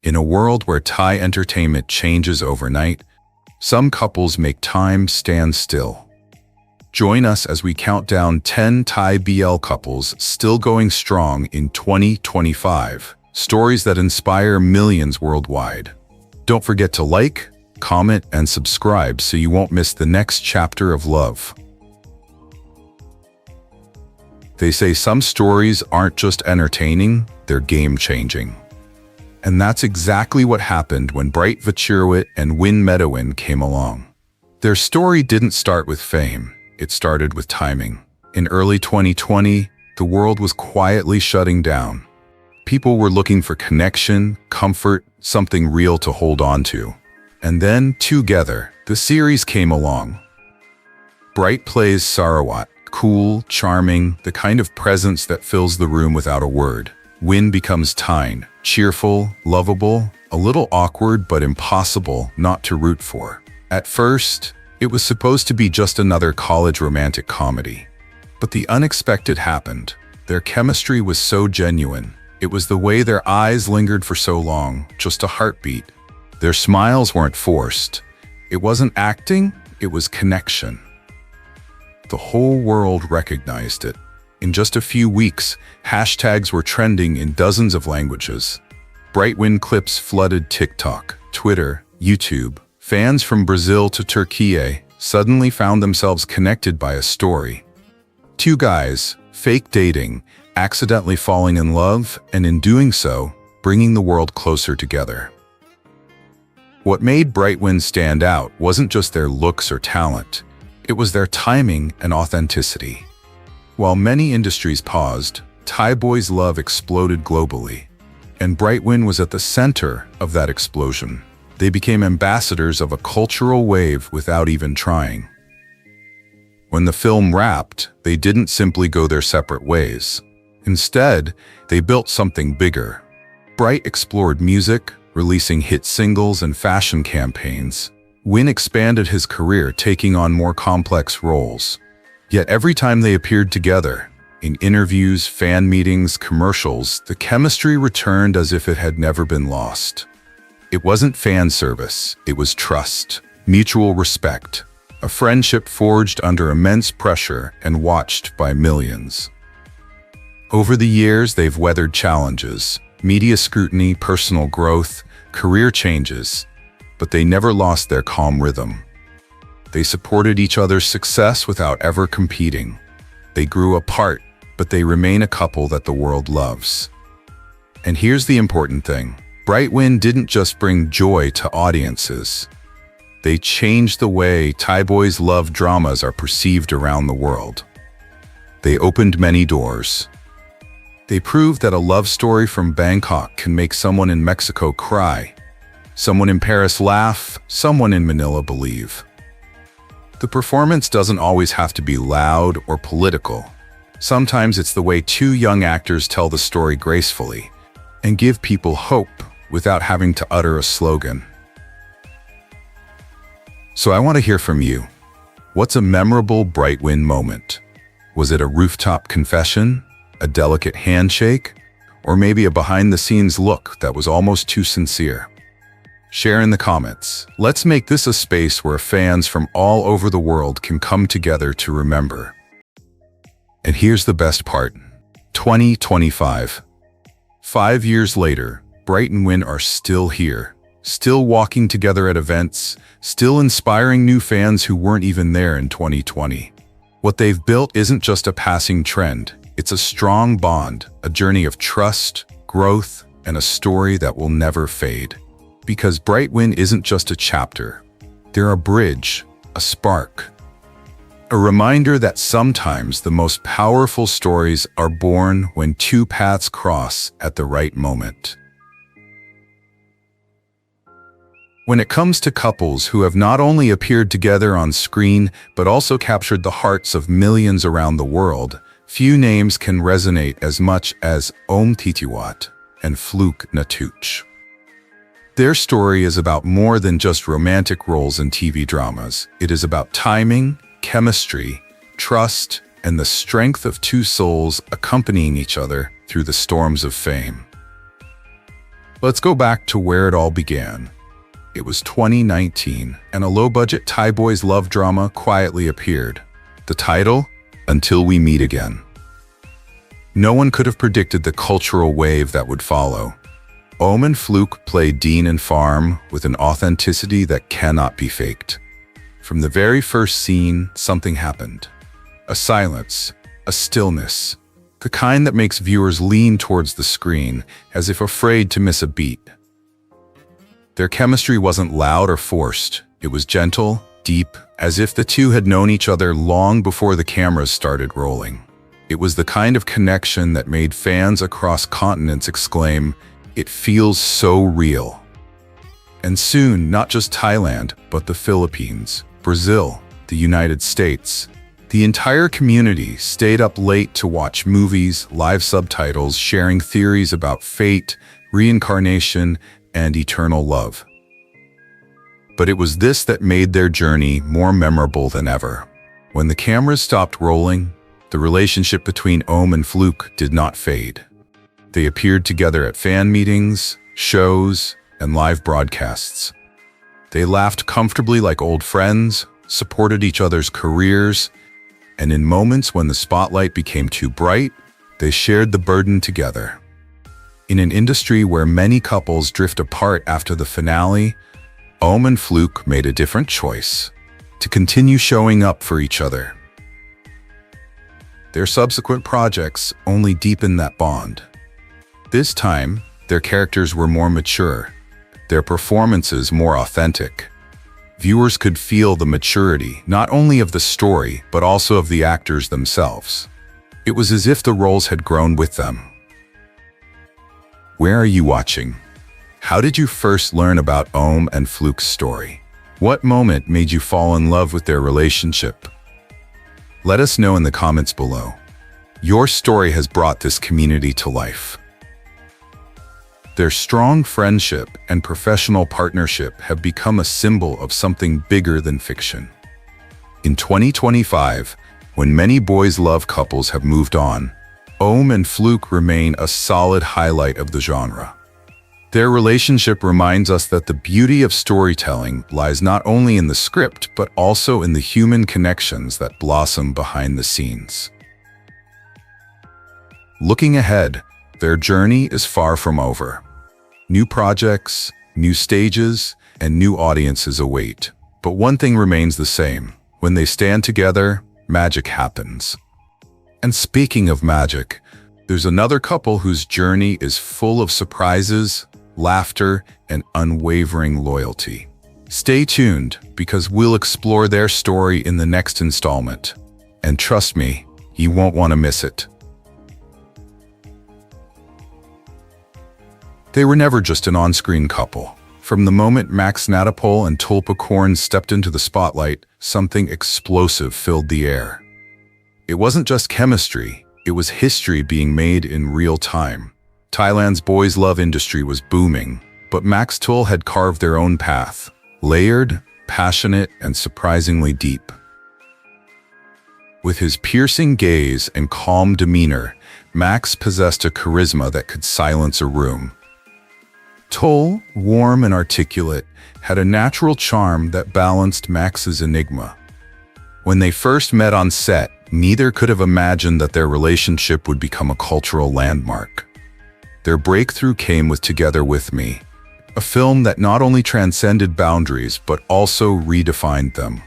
In a world where Thai entertainment changes overnight, some couples make time stand still. Join us as we count down 10 Thai BL couples still going strong in 2025. Stories that inspire millions worldwide. Don't forget to like, comment, and subscribe so you won't miss the next chapter of love. They say some stories aren't just entertaining, they're game-changing. And that's exactly what happened when Vachirawit and Metawin came along. Their story didn't start with fame, it started with timing. In early 2020, the world was quietly shutting down. People were looking for connection, comfort, something real to hold on to. And then, together, the series came along. Bright plays Vachirawit, cool, charming, the kind of presence that fills the room without a word. Win becomes Tyne, cheerful, lovable, a little awkward but impossible not to root for. At first, it was supposed to be just another college romantic comedy. But the unexpected happened. Their chemistry was so genuine. It was the way their eyes lingered for so long, just a heartbeat. Their smiles weren't forced. It wasn't acting, it was connection. The whole world recognized it. In just a few weeks, hashtags were trending in dozens of languages. BrightWin clips flooded TikTok, Twitter, YouTube. Fans from Brazil to Turkey suddenly found themselves connected by a story. Two guys, fake dating, accidentally falling in love, and in doing so, bringing the world closer together. What made BrightWin stand out wasn't just their looks or talent. It was their timing and authenticity. While many industries paused, Thai boys' love exploded globally. And BrightWin was at the center of that explosion. They became ambassadors of a cultural wave without even trying. When the film wrapped, they didn't simply go their separate ways. Instead, they built something bigger. Bright explored music, releasing hit singles and fashion campaigns. Win expanded his career, taking on more complex roles. Yet every time they appeared together, in interviews, fan meetings, commercials, the chemistry returned as if it had never been lost. It wasn't fan service, it was trust, mutual respect, a friendship forged under immense pressure and watched by millions. Over the years, they've weathered challenges, media scrutiny, personal growth, career changes, but they never lost their calm rhythm. They supported each other's success without ever competing. They grew apart, but they remain a couple that the world loves. And here's the important thing. BrightWin didn't just bring joy to audiences. They changed the way Thai boys' love dramas are perceived around the world. They opened many doors. They proved that a love story from Bangkok can make someone in Mexico cry, someone in Paris laugh, someone in Manila believe. The performance doesn't always have to be loud or political. Sometimes it's the way two young actors tell the story gracefully and give people hope without having to utter a slogan. So I want to hear from you. What's a memorable BrightWin moment? Was it a rooftop confession, a delicate handshake, or maybe a behind-the-scenes look that was almost too sincere? Share in the comments. Let's make this a space where fans from all over the world can come together to remember. And here's the best part. 2025. 5 years later, Bright and Win are still here, still walking together at events, still inspiring new fans who weren't even there in 2020. What they've built isn't just a passing trend, it's a strong bond, a journey of trust, growth, and a story that will never fade. Because BrightWin isn't just a chapter, they're a bridge, a spark. A reminder that sometimes the most powerful stories are born when two paths cross at the right moment. When it comes to couples who have not only appeared together on screen but also captured the hearts of millions around the world, few names can resonate as much as Thitiwat and Fluke Natouch. Their story is about more than just romantic roles in TV dramas. It is about timing, chemistry, trust, and the strength of two souls accompanying each other through the storms of fame. Let's go back to where it all began. It was 2019, and a low-budget Thai boys' love drama quietly appeared. The title, Until We Meet Again. No one could have predicted the cultural wave that would follow. OhmFluke played Dean and Farm with an authenticity that cannot be faked. From the very first scene, something happened. A silence, a stillness, the kind that makes viewers lean towards the screen as if afraid to miss a beat. Their chemistry wasn't loud or forced. It was gentle, deep, as if the two had known each other long before the cameras started rolling. It was the kind of connection that made fans across continents exclaim, "It feels so real." And soon, not just Thailand, but the Philippines, Brazil, the United States, the entire community stayed up late to watch movies, live subtitles, sharing theories about fate, reincarnation, and eternal love. But it was this that made their journey more memorable than ever. When the cameras stopped rolling, the relationship between Ohm and Fluke did not fade. They appeared together at fan meetings, shows, and live broadcasts. They laughed comfortably like old friends, supported each other's careers, and in moments when the spotlight became too bright, they shared the burden together. In an industry where many couples drift apart after the finale, Ohm and Fluke made a different choice: to continue showing up for each other. Their subsequent projects only deepened that bond. This time, their characters were more mature, their performances more authentic. Viewers could feel the maturity, not only of the story, but also of the actors themselves. It was as if the roles had grown with them. Where are you watching? How did you first learn about Ohm and Fluke's story? What moment made you fall in love with their relationship? Let us know in the comments below. Your story has brought this community to life. Their strong friendship and professional partnership have become a symbol of something bigger than fiction. In 2025, when many boys love couples have moved on, Ohm and Fluke remain a solid highlight of the genre. Their relationship reminds us that the beauty of storytelling lies not only in the script, but also in the human connections that blossom behind the scenes. Looking ahead, their journey is far from over. New projects, new stages, and new audiences await. But one thing remains the same. When they stand together, magic happens. And speaking of magic, there's another couple whose journey is full of surprises, laughter, and unwavering loyalty. Stay tuned, because we'll explore their story in the next installment. And trust me, you won't want to miss it. They were never just an on-screen couple. From the moment Natapol and Pakorn stepped into the spotlight, something explosive filled the air. It wasn't just chemistry, it was history being made in real time. Thailand's boys' love industry was booming, but MaxTul had carved their own path, layered, passionate, and surprisingly deep. With his piercing gaze and calm demeanor, Max possessed a charisma that could silence a room. Tul, warm and articulate, had a natural charm that balanced Max's enigma. When they first met on set, neither could have imagined that their relationship would become a cultural landmark. Their breakthrough came with Together With Me, a film that not only transcended boundaries but also redefined them.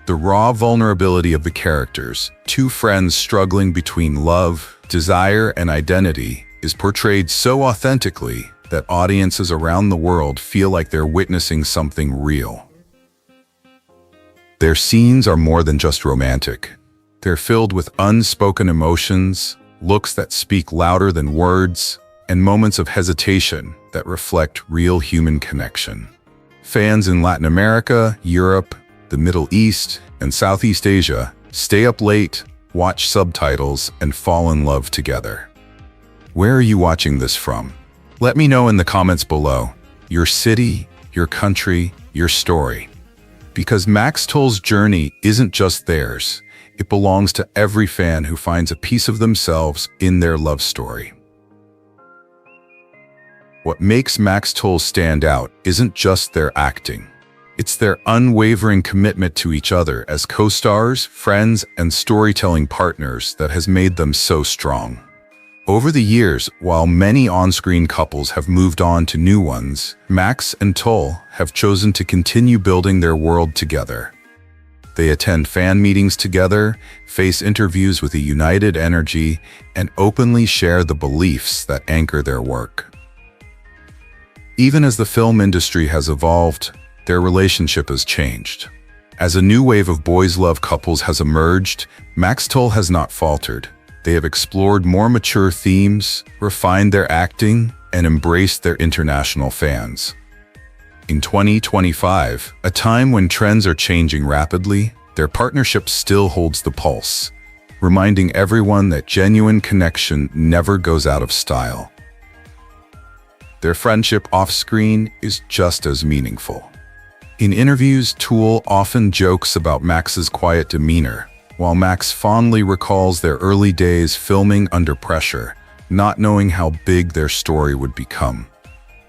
The raw vulnerability of the characters, two friends struggling between love, desire, and identity, is portrayed so authentically that audiences around the world feel like they're witnessing something real. Their scenes are more than just romantic. They're filled with unspoken emotions, looks that speak louder than words, and moments of hesitation that reflect real human connection. Fans in Latin America, Europe, the Middle East, and Southeast Asia stay up late, watch subtitles, and fall in love together. Where are you watching this from? Let me know in the comments below. Your city, your country, your story. Because MaxTul's journey isn't just theirs, it belongs to every fan who finds a piece of themselves in their love story. What makes MaxTul stand out isn't just their acting. It's their unwavering commitment to each other as co-stars, friends, and storytelling partners that has made them so strong. Over the years, while many on-screen couples have moved on to new ones, Max and Tul have chosen to continue building their world together. They attend fan meetings together, face interviews with a united energy, and openly share the beliefs that anchor their work. Even as the film industry has evolved, their relationship has changed. As a new wave of boys love couples has emerged, MaxTul has not faltered. They have explored more mature themes, refined their acting, and embraced their international fans. In 2025, a time when trends are changing rapidly, their partnership still holds the pulse, reminding everyone that genuine connection never goes out of style. Their friendship off-screen is just as meaningful. In interviews, Tul often jokes about Max's quiet demeanor, while Max fondly recalls their early days filming under pressure, not knowing how big their story would become.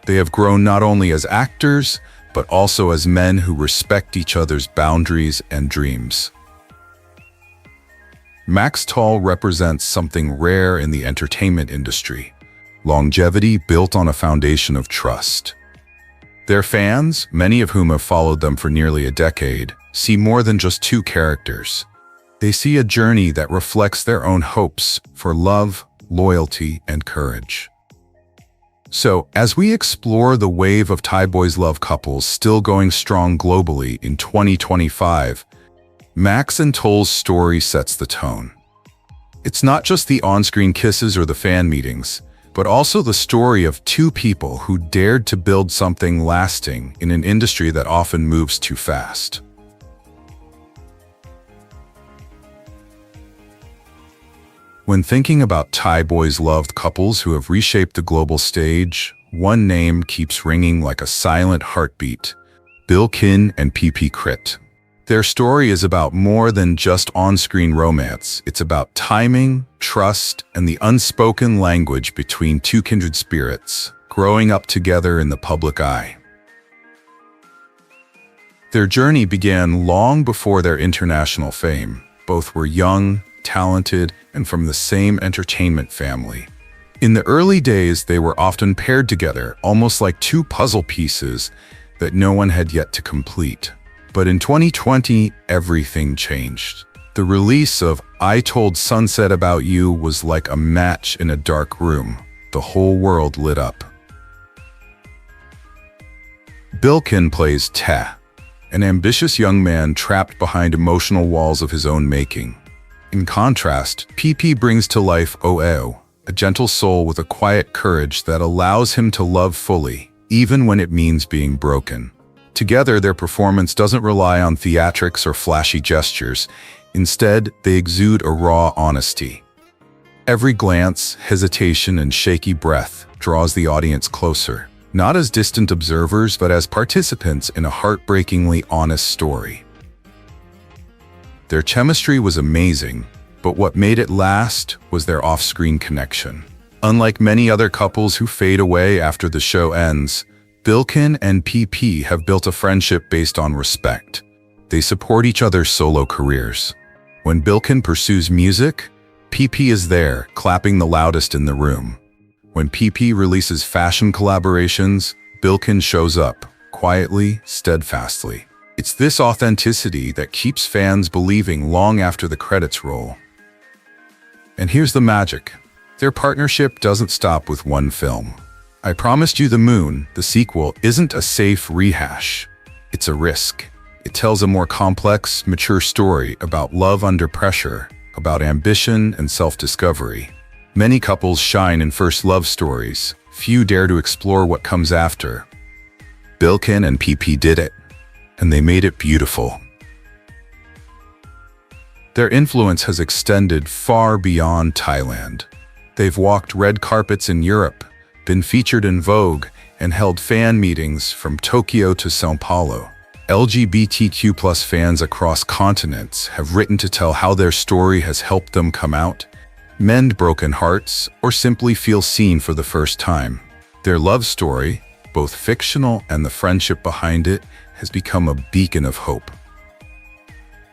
They have grown not only as actors, but also as men who respect each other's boundaries and dreams. MaxTul represents something rare in the entertainment industry: longevity built on a foundation of trust. Their fans, many of whom have followed them for nearly a decade, see more than just two characters. They see a journey that reflects their own hopes for love, loyalty, and courage. So, as we explore the wave of Thai boys love couples still going strong globally in 2025, Max and Tul's story sets the tone. It's not just the on-screen kisses or the fan meetings, but also the story of two people who dared to build something lasting in an industry that often moves too fast. When thinking about Thai boys loved couples who have reshaped the global stage, one name keeps ringing like a silent heartbeat: BillkinPP Krit. Their story is about more than just on-screen romance. It's about timing, trust, and the unspoken language between two kindred spirits, growing up together in the public eye. Their journey began long before their international fame. Both were young, talented, and from the same entertainment family. In the early days, they were often paired together, almost like two puzzle pieces that no one had yet to complete. But in 2020, everything changed. The release of I Told Sunset About You was like a match in a dark room. The whole world lit up. Billkin plays Tae, an ambitious young man trapped behind emotional walls of his own making. In contrast, PP brings to life OhmFluke, a gentle soul with a quiet courage that allows him to love fully, even when it means being broken. Together, their performance doesn't rely on theatrics or flashy gestures. Instead, they exude a raw honesty. Every glance, hesitation, and shaky breath draws the audience closer, not as distant observers, but as participants in a heartbreakingly honest story. Their chemistry was amazing, but what made it last was their off-screen connection. Unlike many other couples who fade away after the show ends, Billkin and PP have built a friendship based on respect. They support each other's solo careers. When Billkin pursues music, PP is there, clapping the loudest in the room. When PP releases fashion collaborations, Billkin shows up, quietly, steadfastly. It's this authenticity that keeps fans believing long after the credits roll. And here's the magic. Their partnership doesn't stop with one film. I Promised You the Moon, the sequel, isn't a safe rehash. It's a risk. It tells a more complex, mature story about love under pressure, about ambition and self-discovery. Many couples shine in first love stories. Few dare to explore what comes after. Billkin and PP did it, and they made it beautiful. Their influence has extended far beyond Thailand. They've walked red carpets in Europe, been featured in Vogue, and held fan meetings from Tokyo to São Paulo. LGBTQ+ fans across continents have written to tell how their story has helped them come out, mend broken hearts, or simply feel seen for the first time. Their love story, both fictional and the friendship behind it, has become a beacon of hope.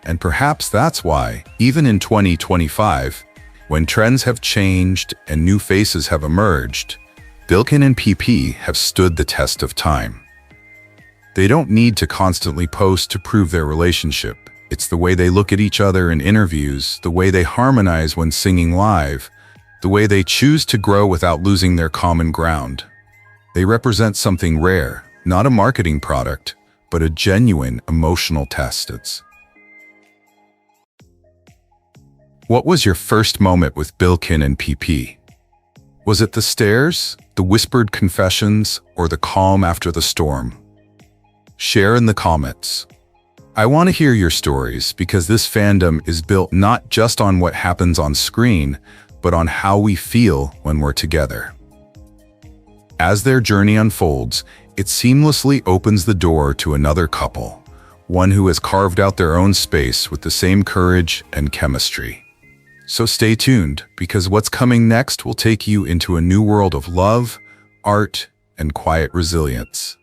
And perhaps that's why, even in 2025, when trends have changed and new faces have emerged, Bilkin and PP have stood the test of time. They don't need to constantly post to prove their relationship. It's the way they look at each other in interviews, the way they harmonize when singing live, the way they choose to grow without losing their common ground. They represent something rare, not a marketing product, but a genuine emotional test. What was your first moment with Bilkin and PP? Was it the stares, the whispered confessions, or the calm after the storm? Share in the comments. I want to hear your stories because this fandom is built not just on what happens on screen, but on how we feel when we're together. As their journey unfolds, it seamlessly opens the door to another couple, one who has carved out their own space with the same courage and chemistry. So stay tuned, because what's coming next will take you into a new world of love, art, and quiet resilience.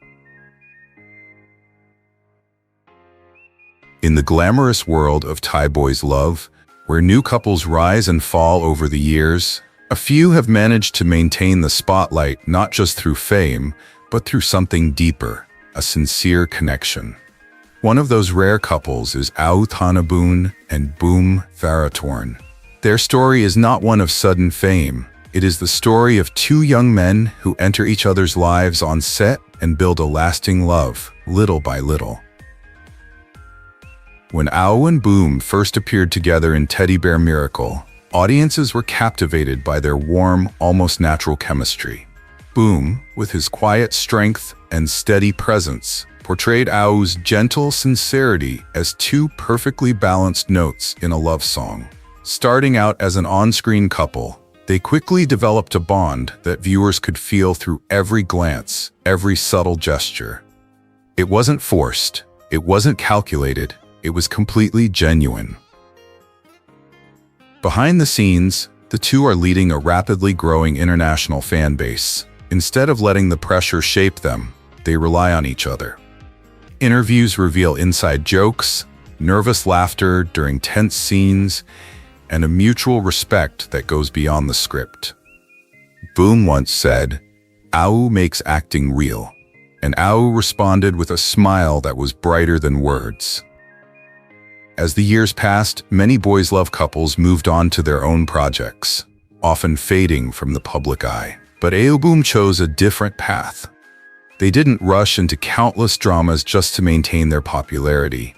In the glamorous world of Thai boys' love, where new couples rise and fall over the years, a few have managed to maintain the spotlight not just through fame, but through something deeper, a sincere connection. One of those rare couples is Thanaboon and AouBoom Tharatorn. Their story is not one of sudden fame. It is the story of two young men who enter each other's lives on set and build a lasting love, little by little. When AouBoom and AouBoom first appeared together in Teddy Bear Miracle, audiences were captivated by their warm, almost natural chemistry. AouBoom, with his quiet strength and steady presence, portrayed AouBoom's gentle sincerity as two perfectly balanced notes in a love song. Starting out as an on-screen couple, they quickly developed a bond that viewers could feel through every glance, every subtle gesture. It wasn't forced, it wasn't calculated, it was completely genuine. Behind the scenes, the two are leading a rapidly growing international fan base. Instead of letting the pressure shape them, they rely on each other. Interviews reveal inside jokes, nervous laughter during tense scenes, and a mutual respect that goes beyond the script. AouBoom once said, "AouBoom makes acting real," and AouBoom responded with a smile that was brighter than words. As the years passed, many boys' love couples moved on to their own projects, often fading from the public eye. But AouBoom chose a different path. They didn't rush into countless dramas just to maintain their popularity.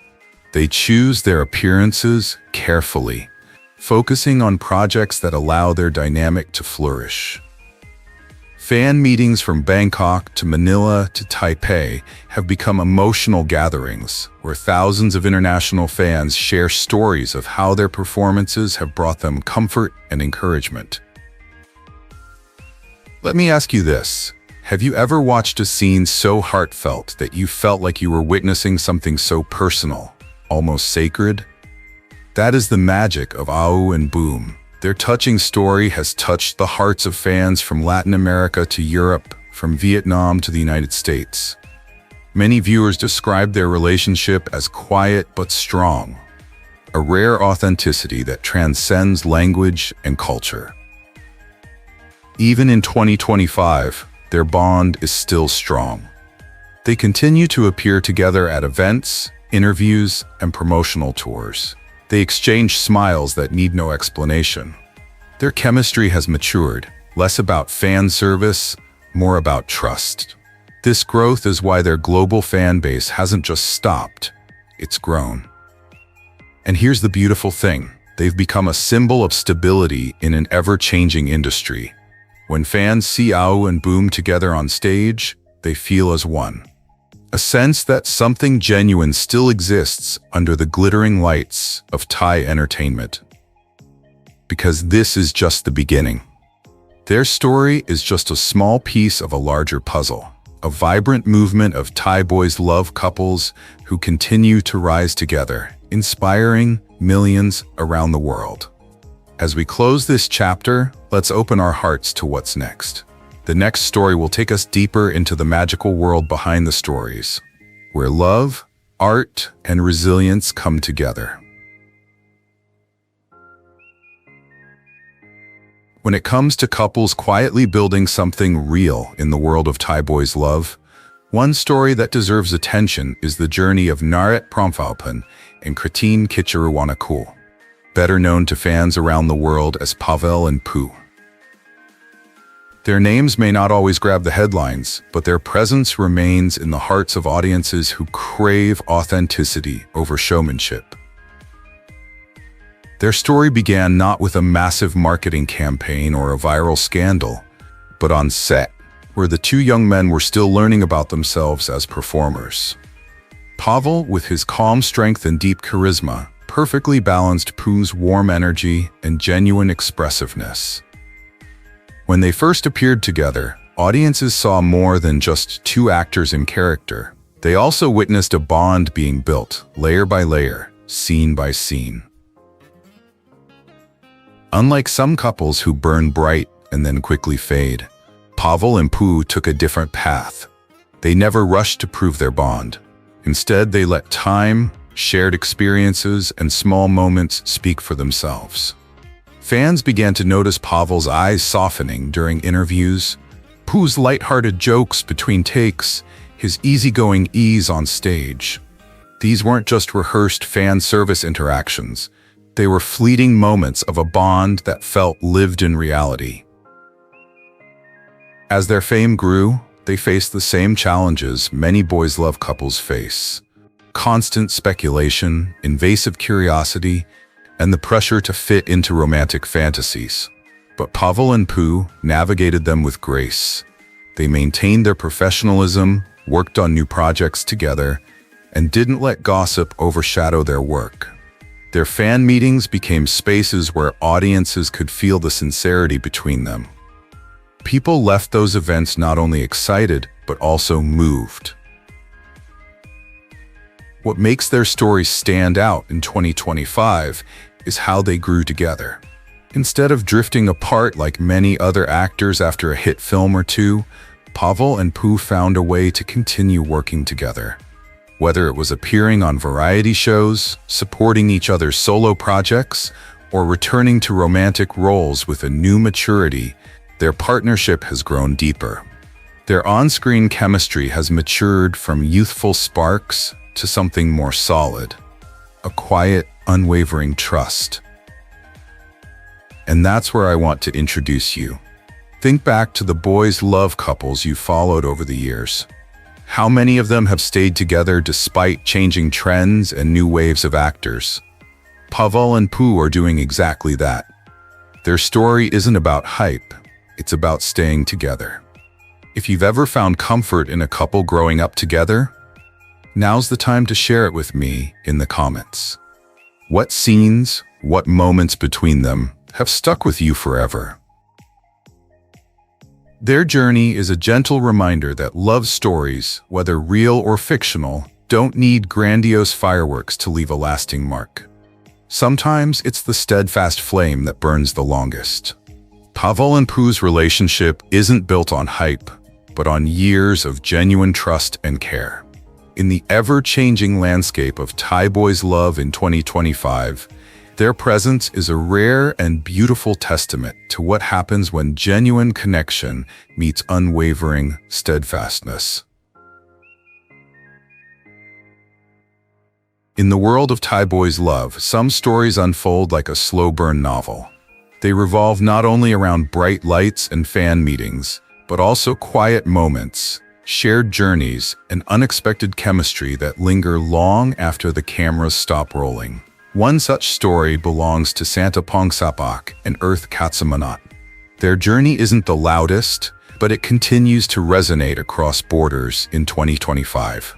They choose their appearances carefully, focusing on projects that allow their dynamic to flourish. Fan meetings from Bangkok to Manila to Taipei have become emotional gatherings where thousands of international fans share stories of how their performances have brought them comfort and encouragement. Let me ask you this. Have you ever watched a scene so heartfelt that you felt like you were witnessing something so personal, almost sacred? That is the magic of AouBoom and AouBoom. Their touching story has touched the hearts of fans from Latin America to Europe, from Vietnam to the United States. Many viewers describe their relationship as quiet but strong, a rare authenticity that transcends language and culture. Even in 2025, their bond is still strong. They continue to appear together at events, interviews, and promotional tours. They exchange smiles that need no explanation. Their chemistry has matured, less about fan service, more about trust. This growth is why their global fan base hasn't just stopped, it's grown. And here's the beautiful thing, they've become a symbol of stability in an ever-changing industry. When fans see AouBoom and AouBoom together on stage, they feel as one. A sense that something genuine still exists under the glittering lights of Thai entertainment. Because this is just the beginning. Their story is just a small piece of a larger puzzle, a vibrant movement of Thai boys' love couples who continue to rise together, inspiring millions around the world. As we close this chapter, let's open our hearts to what's next. The next story will take us deeper into the magical world behind the stories, where love, art, and resilience come together. When it comes to couples quietly building something real in the world of Thai boys' love, one story that deserves attention is the journey of Naret Promphaopun and Krittin Kitjaruwannakul, better known to fans around the world as Pavel and Pooh. Their names may not always grab the headlines, but their presence remains in the hearts of audiences who crave authenticity over showmanship. Their story began not with a massive marketing campaign or a viral scandal, but on set, where the two young men were still learning about themselves as performers. Pavel, with his calm strength and deep charisma, perfectly balanced Pooh's warm energy and genuine expressiveness. When they first appeared together, audiences saw more than just two actors in character. They also witnessed a bond being built, layer by layer, scene by scene. Unlike some couples who burn bright and then quickly fade, Pavel and Pooh took a different path. They never rushed to prove their bond. Instead, they let time, shared experiences, and small moments speak for themselves. Fans began to notice Pavel's eyes softening during interviews, Pooh's lighthearted jokes between takes, his easygoing ease on stage. These weren't just rehearsed fan service interactions. They were fleeting moments of a bond that felt lived in reality. As their fame grew, they faced the same challenges many boys' love couples face: constant speculation, invasive curiosity, and the pressure to fit into romantic fantasies. But Pavel and Pooh navigated them with grace. They maintained their professionalism, worked on new projects together, and didn't let gossip overshadow their work. Their fan meetings became spaces where audiences could feel the sincerity between them. People left those events not only excited, but also moved. What makes their stories stand out in 2025 is how they grew together. Instead of drifting apart like many other actors after a hit film or two, Pavel and Pooh found a way to continue working together. Whether it was appearing on variety shows, supporting each other's solo projects, or returning to romantic roles with a new maturity, their partnership has grown deeper. Their on-screen chemistry has matured from youthful sparks to something more solid, a quiet, unwavering trust. And that's where I want to introduce you. Think back to the boys' love couples you followed over the years. How many of them have stayed together despite changing trends and new waves of actors? Pavel and Pooh are doing exactly that. Their story isn't about hype, it's about staying together. If you've ever found comfort in a couple growing up together, now's the time to share it with me in the comments. What scenes, what moments between them have stuck with you forever? Their journey is a gentle reminder that love stories, whether real or fictional, don't need grandiose fireworks to leave a lasting mark. Sometimes it's the steadfast flame that burns the longest. Pavel and Pooh's relationship isn't built on hype, but on years of genuine trust and care. In the ever-changing landscape of Thai boys' love in 2025, their presence is a rare and beautiful testament to what happens when genuine connection meets unwavering steadfastness. In the world of Thai boys' love, some stories unfold like a slow-burn novel. They revolve not only around bright lights and fan meetings, but also quiet moments, shared journeys, and unexpected chemistry that linger long after the cameras stop rolling. One such story belongs to Santa Pongsapak and Earth Katsamonnat. Their journey isn't the loudest, but it continues to resonate across borders in 2025.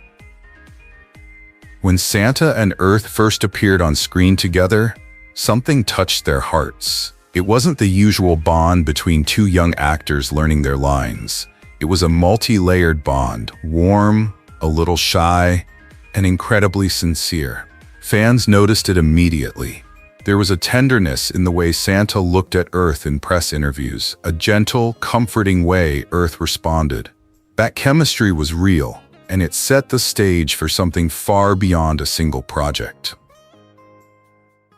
When Santa and Earth first appeared on screen together, something touched their hearts. It wasn't the usual bond between two young actors learning their lines. It was a multi-layered bond, warm, a little shy, and incredibly sincere. Fans noticed it immediately. There was a tenderness in the way Santa looked at Earth in press interviews, a gentle, comforting way Earth responded. That chemistry was real, and it set the stage for something far beyond a single project.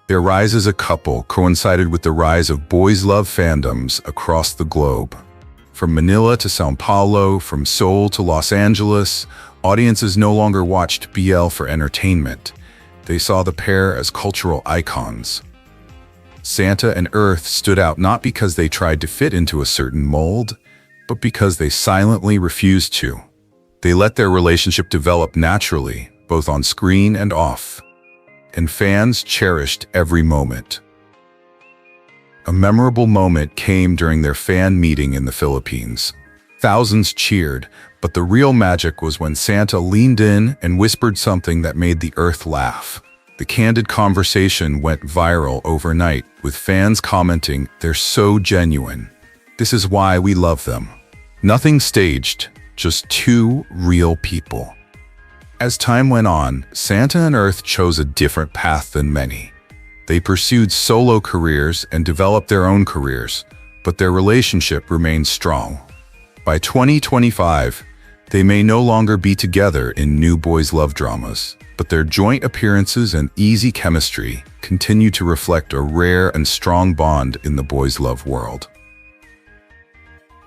Their rise as a couple coincided with the rise of boys' love fandoms across the globe. From Manila to São Paulo, from Seoul to Los Angeles, audiences no longer watched BL for entertainment. They saw the pair as cultural icons. Santa and Earth stood out not because they tried to fit into a certain mold, but because they silently refused to. They let their relationship develop naturally, both on screen and off. And fans cherished every moment. A memorable moment came during their fan meeting in the Philippines. Thousands cheered, but the real magic was when Santa leaned in and whispered something that made the Earth laugh. The candid conversation went viral overnight, with fans commenting, "They're so genuine. This is why we love them." Nothing staged, just two real people. As time went on, Santa and Earth chose a different path than many. They pursued solo careers and developed their own careers, but their relationship remained strong. By 2025, they may no longer be together in new boys' love dramas, but their joint appearances and easy chemistry continue to reflect a rare and strong bond in the boys' love world.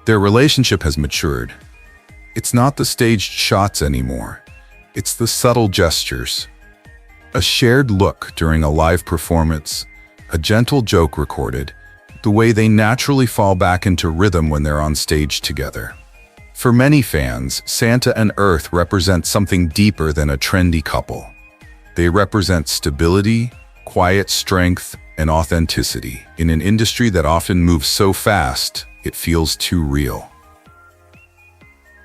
Their relationship has matured. It's not the staged shots anymore. It's the subtle gestures. A shared look during a live performance, a gentle joke recorded, the way they naturally fall back into rhythm when they're on stage together. For many fans, Santa and Earth represent something deeper than a trendy couple. They represent stability, quiet strength, and authenticity in an industry that often moves so fast, it feels too real.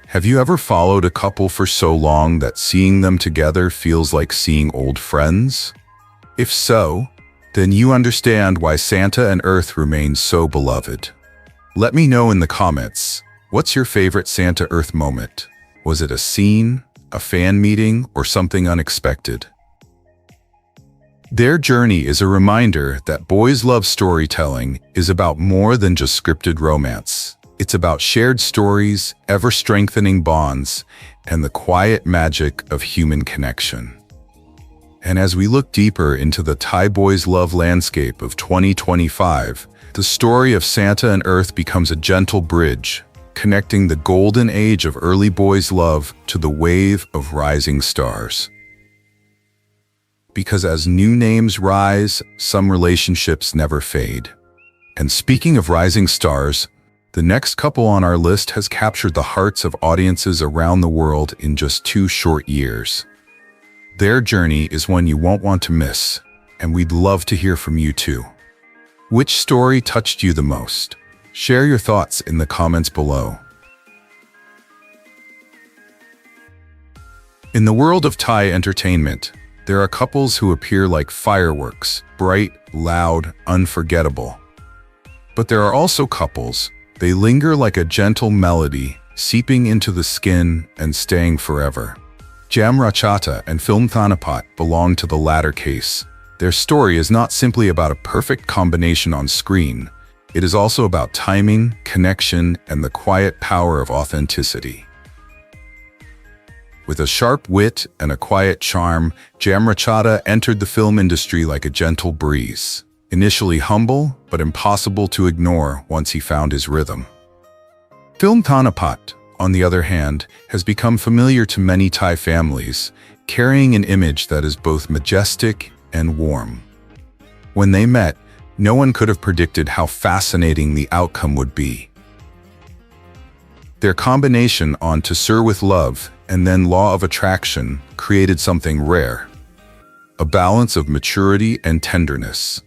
Have you ever followed a couple for so long that seeing them together feels like seeing old friends? If so, then you understand why Santa and Earth remain so beloved. Let me know in the comments, what's your favorite Santa-Earth moment? Was it a scene, a fan meeting, or something unexpected? Their journey is a reminder that boys' love storytelling is about more than just scripted romance. It's about shared stories, ever-strengthening bonds, and the quiet magic of human connection. And as we look deeper into the Thai boys' love landscape of 2025, the story of Santa and Earth becomes a gentle bridge, connecting the golden age of early boys' love to the wave of rising stars. Because as new names rise, some relationships never fade. And speaking of rising stars, the next couple on our list has captured the hearts of audiences around the world in just 2 short years. Their journey is one you won't want to miss, and we'd love to hear from you too. Which story touched you the most? Share your thoughts in the comments below. In the world of Thai entertainment, there are couples who appear like fireworks, bright, loud, unforgettable. But there are also couples. They linger like a gentle melody, seeping into the skin and staying forever. Rachata and film Thanapat belong to the latter case. Their story is not simply about a perfect combination on screen. It is also about timing, connection, and the quiet power of authenticity. With a sharp wit and a quiet charm, Rachata entered the film industry like a gentle breeze. Initially humble, but impossible to ignore once he found his rhythm. Film Thanapat, on the other hand, has become familiar to many Thai families, carrying an image that is both majestic and warm. When they met, no one could have predicted how fascinating the outcome would be. Their combination on To Sir with Love and then Law of Attraction created something rare. A balance of maturity and tenderness.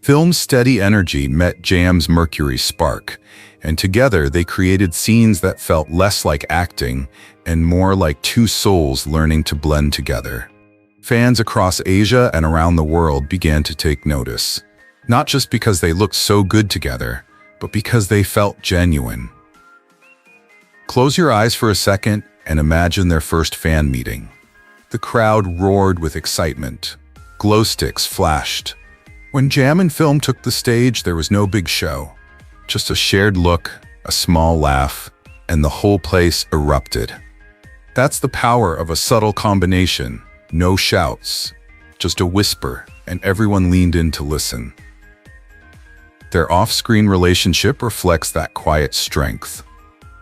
Film's steady energy met Jam's Mercury spark, and together they created scenes that felt less like acting and more like two souls learning to blend together. Fans across Asia and around the world began to take notice, not just because they looked so good together, but because they felt genuine. Close your eyes for a second and imagine their first fan meeting. The crowd roared with excitement. Glow sticks flashed. When JamFilm took the stage, there was no big show. Just a shared look, a small laugh, and the whole place erupted. That's the power of a subtle combination. No shouts, just a whisper, and everyone leaned in to listen. Their off-screen relationship reflects that quiet strength.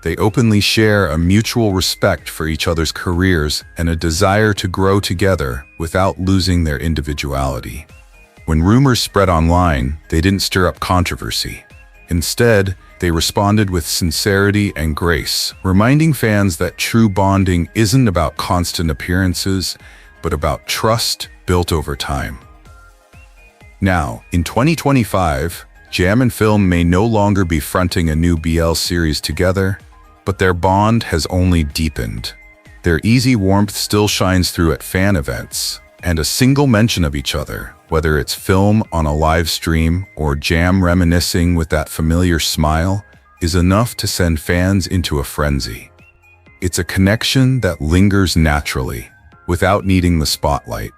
They openly share a mutual respect for each other's careers and a desire to grow together without losing their individuality. When rumors spread online, they didn't stir up controversy. Instead, they responded with sincerity and grace, reminding fans that true bonding isn't about constant appearances, but about trust built over time. Now, in 2025, JamFilm may no longer be fronting a new BL series together, but their bond has only deepened. Their easy warmth still shines through at fan events, and a single mention of each other, whether it's film on a live stream or Jam reminiscing with that familiar smile, is enough to send fans into a frenzy. It's a connection that lingers naturally, without needing the spotlight.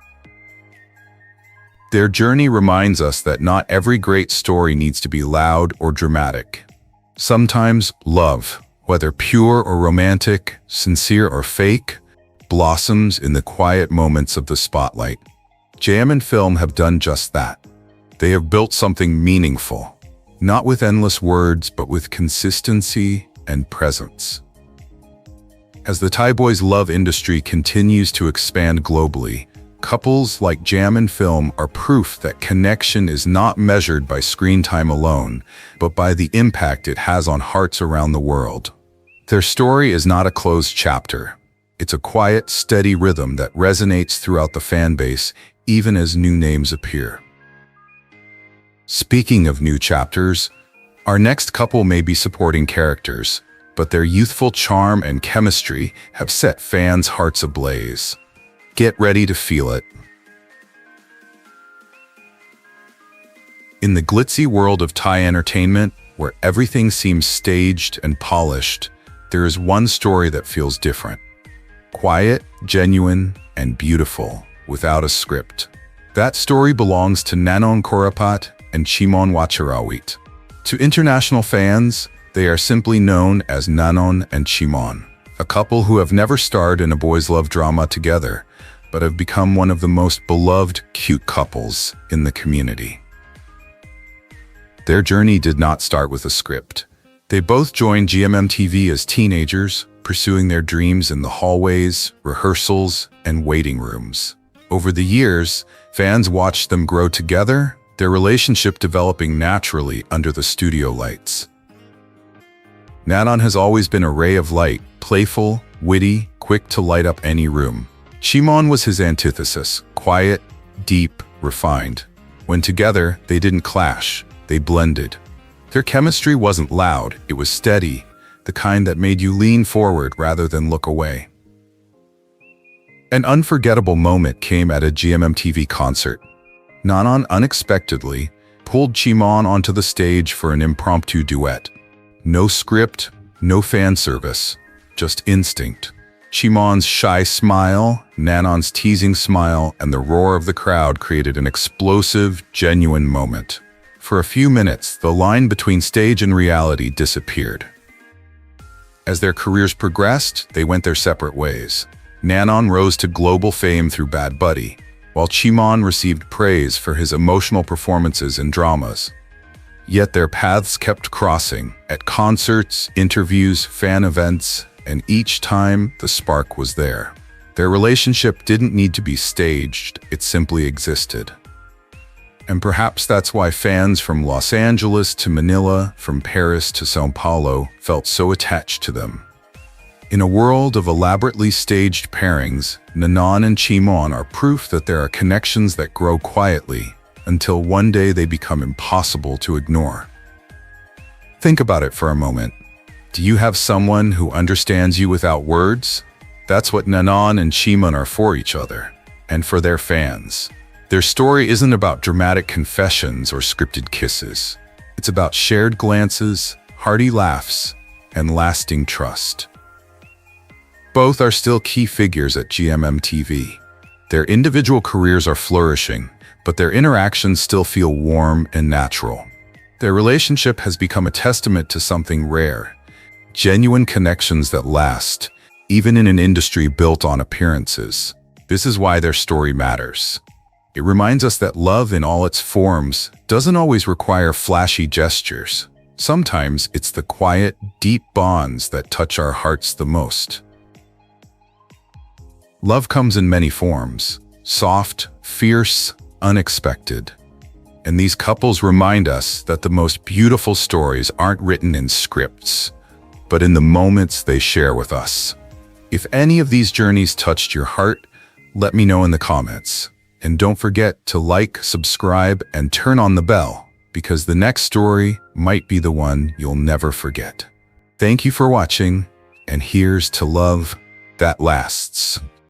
Their journey reminds us that not every great story needs to be loud or dramatic. Sometimes love, whether pure or romantic, sincere or fake, blossoms in the quiet moments of the spotlight. JamFilm have done just that. They have built something meaningful, not with endless words, but with consistency and presence. As the Thai boys' love industry continues to expand globally, couples like JamFilm are proof that connection is not measured by screen time alone, but by the impact it has on hearts around the world. Their story is not a closed chapter. It's a quiet, steady rhythm that resonates throughout the fan base, even as new names appear. Speaking of new chapters, our next couple may be supporting characters, but their youthful charm and chemistry have set fans' hearts ablaze. Get ready to feel it. In the glitzy world of Thai entertainment, where everything seems staged and polished, there is one story that feels different. Quiet, genuine, and beautiful, without a script. That story belongs to NanonChimon and Vachirawit. To international fans, they are simply known as NanonChimon, a couple who have never starred in a boys' love drama together, but have become one of the most beloved, cute couples in the community. Their journey did not start with a script. They both joined GMMTV as teenagers, pursuing their dreams in the hallways, rehearsals, and waiting rooms. Over the years, fans watched them grow together, their relationship developing naturally under the studio lights. Nanon has always been a ray of light, playful, witty, quick to light up any room. Chimon was his antithesis, quiet, deep, refined. When together, they didn't clash, they blended. Their chemistry wasn't loud, it was steady, the kind that made you lean forward rather than look away. An unforgettable moment came at a GMMTV concert. Nanon unexpectedly pulled Chimon onto the stage for an impromptu duet. No script, no fan service, just instinct. Chimon's shy smile, Nanon's teasing smile, and the roar of the crowd created an explosive, genuine moment. For a few minutes, the line between stage and reality disappeared. As their careers progressed, they went their separate ways. Nanon rose to global fame through Bad Buddy, while Chimon received praise for his emotional performances in dramas. Yet their paths kept crossing at concerts, interviews, fan events, and each time the spark was there. Their relationship didn't need to be staged, it simply existed. And perhaps that's why fans from Los Angeles to Manila, from Paris to São Paulo, felt so attached to them. In a world of elaborately staged pairings, Nanon and Chimon are proof that there are connections that grow quietly, until one day they become impossible to ignore. Think about it for a moment. Do you have someone who understands you without words? That's what Nanon and Chimon are for each other, and for their fans. Their story isn't about dramatic confessions or scripted kisses. It's about shared glances, hearty laughs, and lasting trust. Both are still key figures at GMMTV. Their individual careers are flourishing, but their interactions still feel warm and natural. Their relationship has become a testament to something rare, genuine connections that last, even in an industry built on appearances. This is why their story matters. It reminds us that love in all its forms doesn't always require flashy gestures. Sometimes it's the quiet, deep bonds that touch our hearts the most. Love comes in many forms: soft, fierce, unexpected. And these couples remind us that the most beautiful stories aren't written in scripts, but in the moments they share with us. If any of these journeys touched your heart, let me know in the comments. And don't forget to like, subscribe, and turn on the bell, because the next story might be the one you'll never forget. Thank you for watching, and here's to love that lasts.